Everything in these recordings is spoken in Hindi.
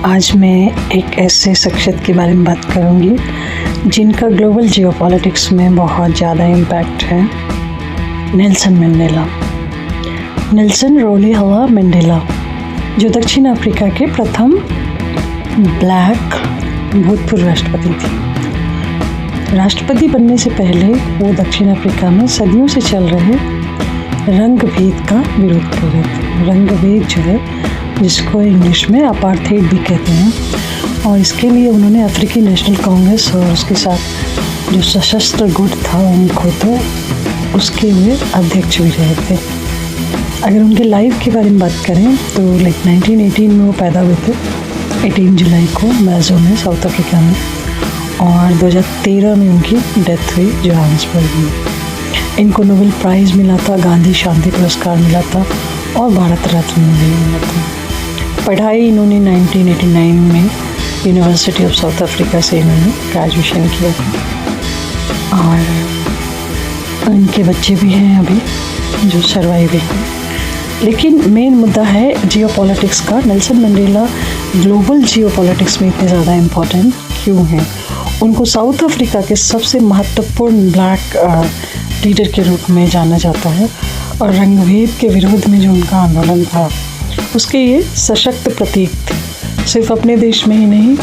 आज मैं एक ऐसे शख्सियत के बारे में बात करूंगी जिनका ग्लोबल जियोपॉलिटिक्स में बहुत ज़्यादा इम्पैक्ट है। Nelson Mandela. नेल्सन रोलीहला मंडेला जो दक्षिण अफ्रीका के प्रथम ब्लैक भूतपूर्व राष्ट्रपति थे। राष्ट्रपति बनने से पहले वो दक्षिण अफ्रीका में सदियों से चल रहे रंग भेद का विरोध कर रहे थे। रंग भेद जो है, जिसको इंग्लिश में अपार्थाइड भी कहते हैं, और इसके लिए उन्होंने अफ्रीकी नेशनल कांग्रेस और उसके साथ जो सशस्त्र गुट था उनको, तो उसके वे अध्यक्ष भी रहे थे। अगर उनके लाइफ के बारे में बात करें तो 1918 में वो पैदा हुए थे, 18 जुलाई को मैजो में, साउथ अफ्रीका में, और 2013 में उनकी डेथ हुई जोहान्सबर्ग में। इनको नोबेल प्राइज़ मिला था, गांधी शांति पुरस्कार मिला था और भारत रत्न भी मिला था। पढ़ाई इन्होंने 1989 में यूनिवर्सिटी ऑफ साउथ अफ्रीका से इन्होंने ग्रेजुएशन किया था, और उनके बच्चे भी हैं अभी जो सर्वाइव हैं। लेकिन मेन मुद्दा है जियोपॉलिटिक्स का। नेल्सन मंडेला ग्लोबल जियोपॉलिटिक्स में इतने ज़्यादा इम्पोर्टेंट क्यों हैं? उनको साउथ अफ्रीका के सबसे महत्वपूर्ण ब्लैक लीडर के रूप में जाना जाता है, और रंगभेद के विरोध में जो उनका आंदोलन था उसके ये सशक्त प्रतीक थे, सिर्फ अपने देश में ही नहीं,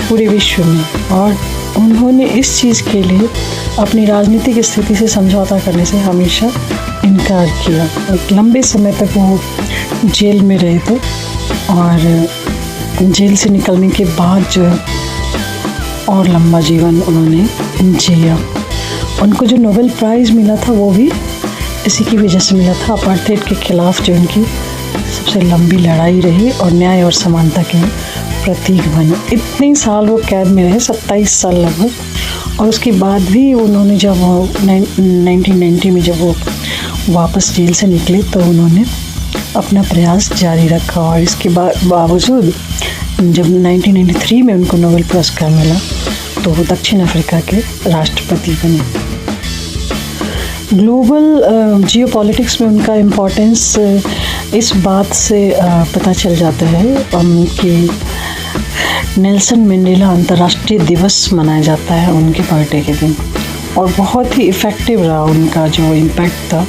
पूरे विश्व में। और उन्होंने इस चीज़ के लिए अपनी राजनीतिक स्थिति से समझौता करने से हमेशा इनकार किया। एक लंबे समय तक वो जेल में रहे थे, और जेल से निकलने के बाद जो है और लंबा जीवन उन्होंने जिया। उनको जो नोबेल प्राइज़ मिला था वो भी इसी की वजह से मिला था, अपार्थाइड के खिलाफ जो उनकी सबसे लंबी लड़ाई रही और न्याय और समानता के प्रतीक बने। इतने साल वो कैद में रहे, 27 साल लगभग, और उसके बाद भी उन्होंने जब 1990 में जब वो वापस जेल से निकले तो उन्होंने अपना प्रयास जारी रखा, और इसके बावजूद जब 1993 में उनको नोबेल पुरस्कार मिला तो वो दक्षिण अफ्रीका के राष्ट्रपति बने। ग्लोबल जियोपॉलिटिक्स में उनका इम्पोर्टेंस इस बात से पता चल जाता है कि नेल्सन मंडेला अंतर्राष्ट्रीय दिवस मनाया जाता है उनके बर्थडे के दिन, और बहुत ही इफ़ेक्टिव रहा उनका जो इम्पैक्ट था,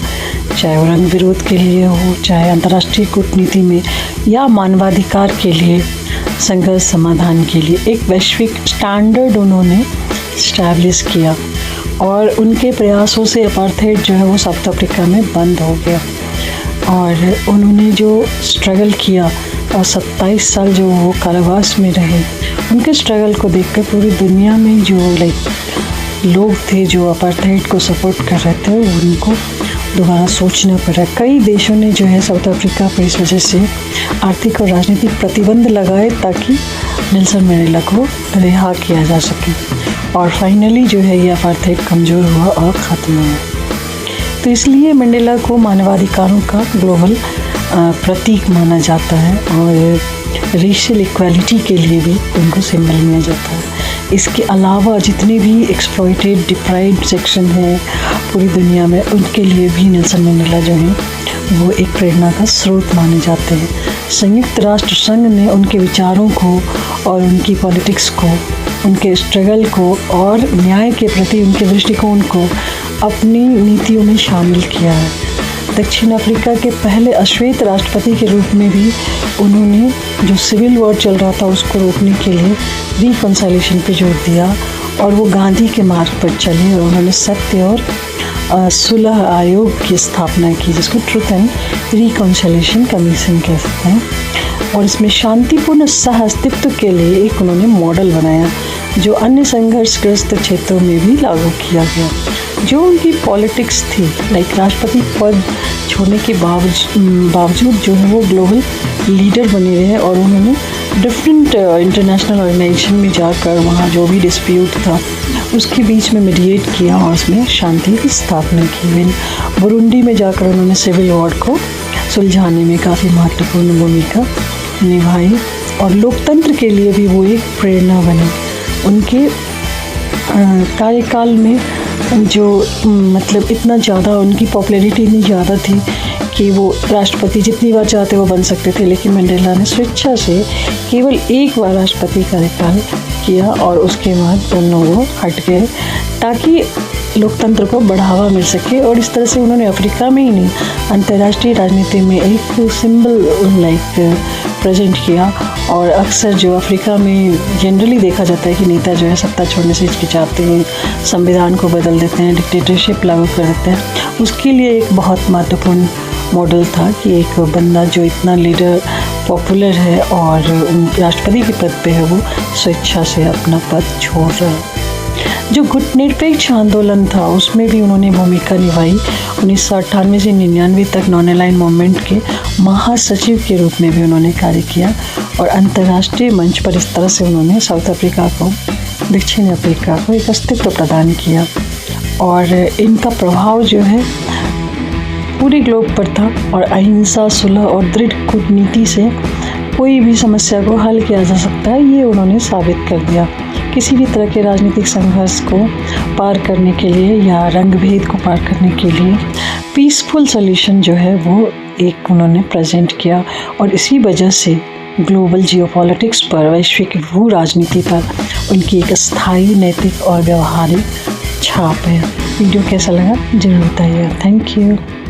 चाहे वो रंग विरोध के लिए हो, चाहे अंतर्राष्ट्रीय कूटनीति में, या मानवाधिकार के लिए, संघर्ष समाधान के लिए। एक वैश्विक स्टैंडर्ड उन्होंने इस्टेब्लिश किया, और उनके प्रयासों से अपार्थाइड जो है वो साउथ अफ्रीका में बंद हो गया। और उन्होंने जो स्ट्रगल किया और 27 साल जो वो कारावास में रहे, उनके स्ट्रगल को देखकर पूरी दुनिया में जो लोग थे जो अपार्थाइड को सपोर्ट कर रहे थे, उनको दोबारा सोचना पड़ा। कई देशों ने जो है साउथ अफ्रीका पर इस वजह से आर्थिक और राजनीतिक प्रतिबंध लगाए ताकि नेल्सन मंडेला को रिहा किया जा सके, और फाइनली जो है ये अपार्थाइड कमज़ोर हुआ और ख़त्म हुआ। तो इसलिए मंडेला को मानवाधिकारों का ग्लोबल प्रतीक माना जाता है, और रेशियल इक्वालिटी के लिए भी उनको सिंबल माना जाता है। इसके अलावा जितने भी एक्सप्लॉइटेड डिप्राइव्ड सेक्शन हैं पूरी दुनिया में, उनके लिए भी नेल्सन मंडेला जो हैं वो एक प्रेरणा का स्रोत माने जाते हैं। संयुक्त राष्ट्र संघ ने उनके विचारों को और उनकी पॉलिटिक्स को, उनके स्ट्रगल को और न्याय के प्रति उनके दृष्टिकोण को अपनी नीतियों में शामिल किया है। दक्षिण अफ्रीका के पहले अश्वेत राष्ट्रपति के रूप में भी उन्होंने जो सिविल वॉर चल रहा था उसको रोकने के लिए रिकॉन्सिलिएशन पे जोर दिया, और वो गांधी के मार्ग पर चले, और उन्होंने सत्य और सुलह आयोग की स्थापना की, जिसको ट्रुथ एंड रिकॉन्सिलिएशन कमीशन कहते हैं, और इसमें शांतिपूर्ण सह अस्तित्व के लिए एक उन्होंने मॉडल बनाया जो अन्य संघर्षग्रस्त क्षेत्रों में भी लागू किया गया। जो उनकी पॉलिटिक्स थी, राष्ट्रपति पद छोड़ने के बावजूद जो है वो ग्लोबल लीडर बने रहे, और उन्होंने डिफरेंट इंटरनेशनल ऑर्गेनाइजेशन में जाकर वहाँ जो भी डिस्प्यूट था उसके बीच में मीडिएट किया और उसमें शांति की स्थापना की। बुरुंडी में जाकर उन्होंने सिविल वॉर को सुलझाने में काफ़ी महत्वपूर्ण भूमिका निभाई, और लोकतंत्र के लिए भी वो एक प्रेरणा बने। उनके कार्यकाल में जो इतना ज़्यादा उनकी पॉपुलैरिटी इतनी ज़्यादा थी कि वो राष्ट्रपति जितनी बार चाहते वो बन सकते थे, लेकिन मंडेला ने स्वेच्छा से केवल एक बार राष्ट्रपति कार्यकाल किया और उसके बाद दोनों वो हट गए ताकि लोकतंत्र को बढ़ावा मिल सके। और इस तरह से उन्होंने अफ्रीका में ही नहीं, अंतर्राष्ट्रीय राजनीति में एक सिंबल लाइक प्रेजेंट किया। और अक्सर जो अफ्रीका में जनरली देखा जाता है कि नेता जो है सत्ता छोड़ने से हिचकिचाते हैं, संविधान को बदल देते हैं, डिक्टेटरशिप लागू कर देते हैं, उसके लिए एक बहुत महत्वपूर्ण मॉडल था कि एक बंदा जो इतना लीडर पॉपुलर है और राष्ट्रपति के पद पे है, वो स्वेच्छा से अपना पद छोड़ रहा है। जो गुटनिरपेक्ष आंदोलन था उसमें भी उन्होंने भूमिका निभाई। 1998 से 99 तक नॉन अलाइन मूवमेंट के महासचिव के रूप में भी उन्होंने कार्य किया और अंतर्राष्ट्रीय मंच पर इस तरह से उन्होंने साउथ अफ्रीका को, दक्षिण अफ्रीका को एक अस्तित्व प्रदान किया। और इनका प्रभाव जो है पूरे ग्लोब पर था और अहिंसा, सुलह और दृढ़ कूटनीति से कोई भी समस्या को हल किया जा सकता है, ये उन्होंने साबित कर दिया। किसी भी तरह के राजनीतिक संघर्ष को पार करने के लिए या रंगभेद को पार करने के लिए पीसफुल सॉल्यूशन जो है वो एक उन्होंने प्रेजेंट किया। और इसी वजह से ग्लोबल जियोपॉलिटिक्स पर, वैश्विक भू राजनीति पर उनकी एक स्थायी नैतिक और व्यवहारिक छाप है। वीडियो कैसा लगा जरूर बताइएगा। Thank you.